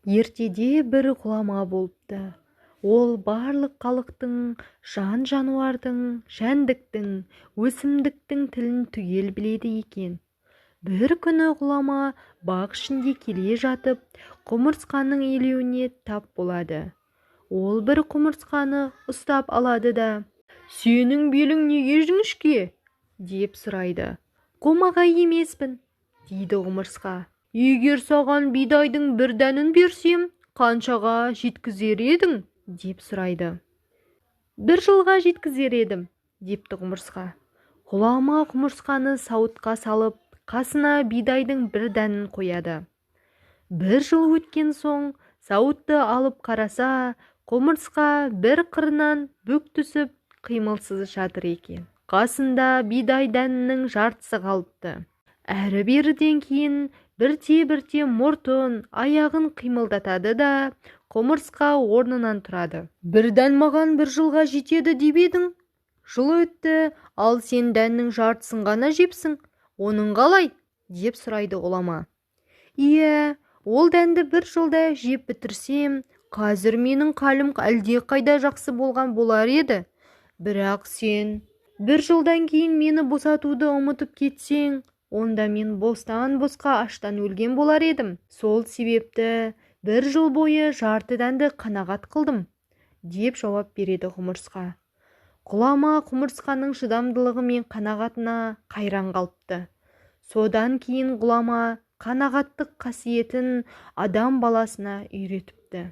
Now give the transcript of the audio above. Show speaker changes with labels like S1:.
S1: Ертеде бір ғұлама болыпты. Ол барлық халықтың, жан-жануардың, жәндіктің, өсімдіктің тілін түгел біледі екен. Бір күні ғұлама бақ ішінде келе жатып, құмырсқаның илеуіне тап болады. Ол бір құмырсқаны ұстап алады да: «Сенің белің неге жіңішке?» деп сұрайды. «Қомағай емеспін», дейді құмырсқа. «Егер саған бидайдың бір дәнін берсем, қаншаға жеткізер едің?» деп сұрайды. «1 жылға жеткізер едім», депті құмырсқа. Ғұлама құмырсқаны сауытқа салып, қасына бидайдың бір дәнін қояды. 1 жыл өткен соң, сауытты алып қараса, құмырсқа бір қырынан бүк түсіп, қимылсыз жатыр екен. Қасында бидай дәнінің жартысы қалыпты. Әрі-беріден кейін бірте-бірте мұртын, аяғын қимылдатады да, құмырсқа орнынан тұрады. «Bir дән маған 1 жылға жетеді деп едің? Жыл өтті, ал сен дәннің жартысын ғана жепсің. Оның қалай?» деп сұрайды ғұлама. «Иә, ол дәнді 1 жылда жеп бітірсем, қазір менің қалым әлде қайда жақсы болған болар еді. Бірақ сен 1 жылдан кейін мені босатуды ұмытып кетсең, онда мен бостан-босқа аштан өлген болар едім. Сол себепті 1 жыл бойы жарты дәнді қанағат қылдым», деп жауап береді құмырсқа. Ғұлама құмырсқаның шыдамдылығы мен қанағатына қайран қалыпты. Содан кейін ғұлама қанағаттық қасиетін адам баласына үйретіпті.